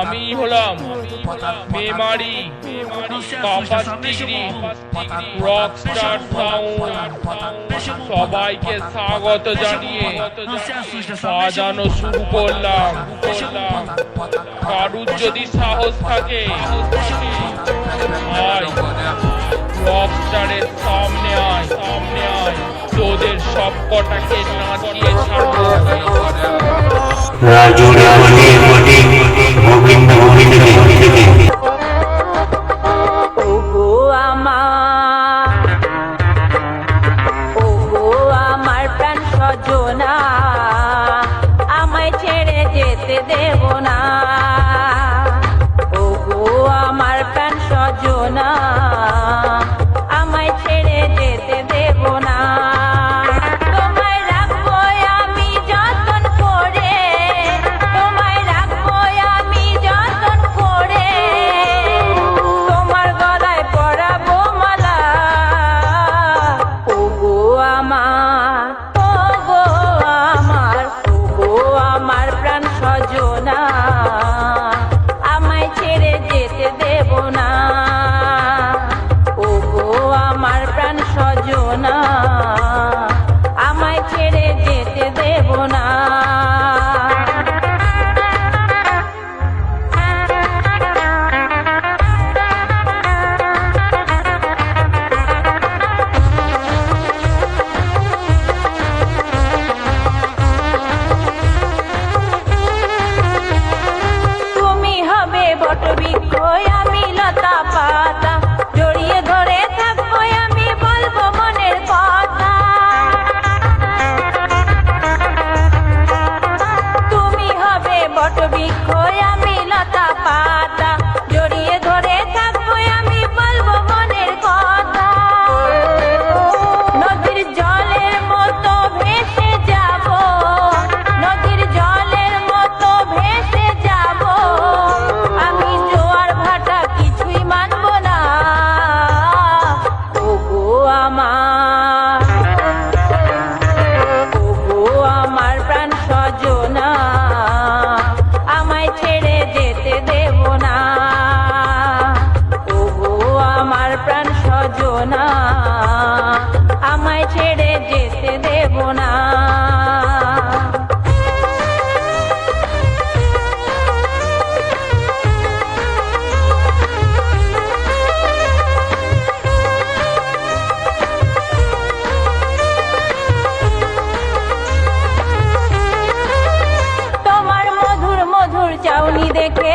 আমি হলাম মেমারি কাপাস ডিগ্রি রকস্টার সাউন্ড। সবাইকে স্বাগত জানিয়ে বাজানো শুরু করলাম। কারুর যদি সাহস থাকে আয় রকস্টারের সামনে আয়, তোদের সব কটাকে নাচিয়ে ছাড়বো। রাজু গোবিন্দ গোবিন্দ আমার প্রাণ সজনা, আমায় ছেড়ে যেতে দেব না। ওগো আমার প্রাণ সজনা, আমায় ছেড়ে যেতে দেব না। তোমায় রাখবো আমি যতন করে, তোমায় রাখবো আমি যতন করে। তোমার গলায় পরাবো মালা। ওগো আমার, ওগো আমার, ওগো আমার প্রাণ সজনা, আমায় ছেড়ে যেতে দেব না। ওগো আমার প্রাণ সজনা, আমায় ছেড়ে যেতে দেব না। তুমি হবে বটবৃক্ষ, আমি লতা পাতা, জড়িয়ে ধরে থাকবো আমি, বলবো মনের কথা। তুমি হবে বটবৃক্ষ, আমি লতা পাতা, জড়িয়ে ধরে থাকবো আমি, বলবো মনের কথা। নদীর জলের মতো ভেসে যাব, নদীর জলের মতো ভেসে যাব, আমি জোয়ার ভাটা কিছুই মানব না। ওগো আমার, ওগো আমার প্রাণ সজনা, আমায় ছেড়ে যেতে দেব না। ওগো আমার প্রাণ সজনা, আমায় ছেড়ে যেতে দেব না। তোমার মধুর মধুর চাউনি দেখে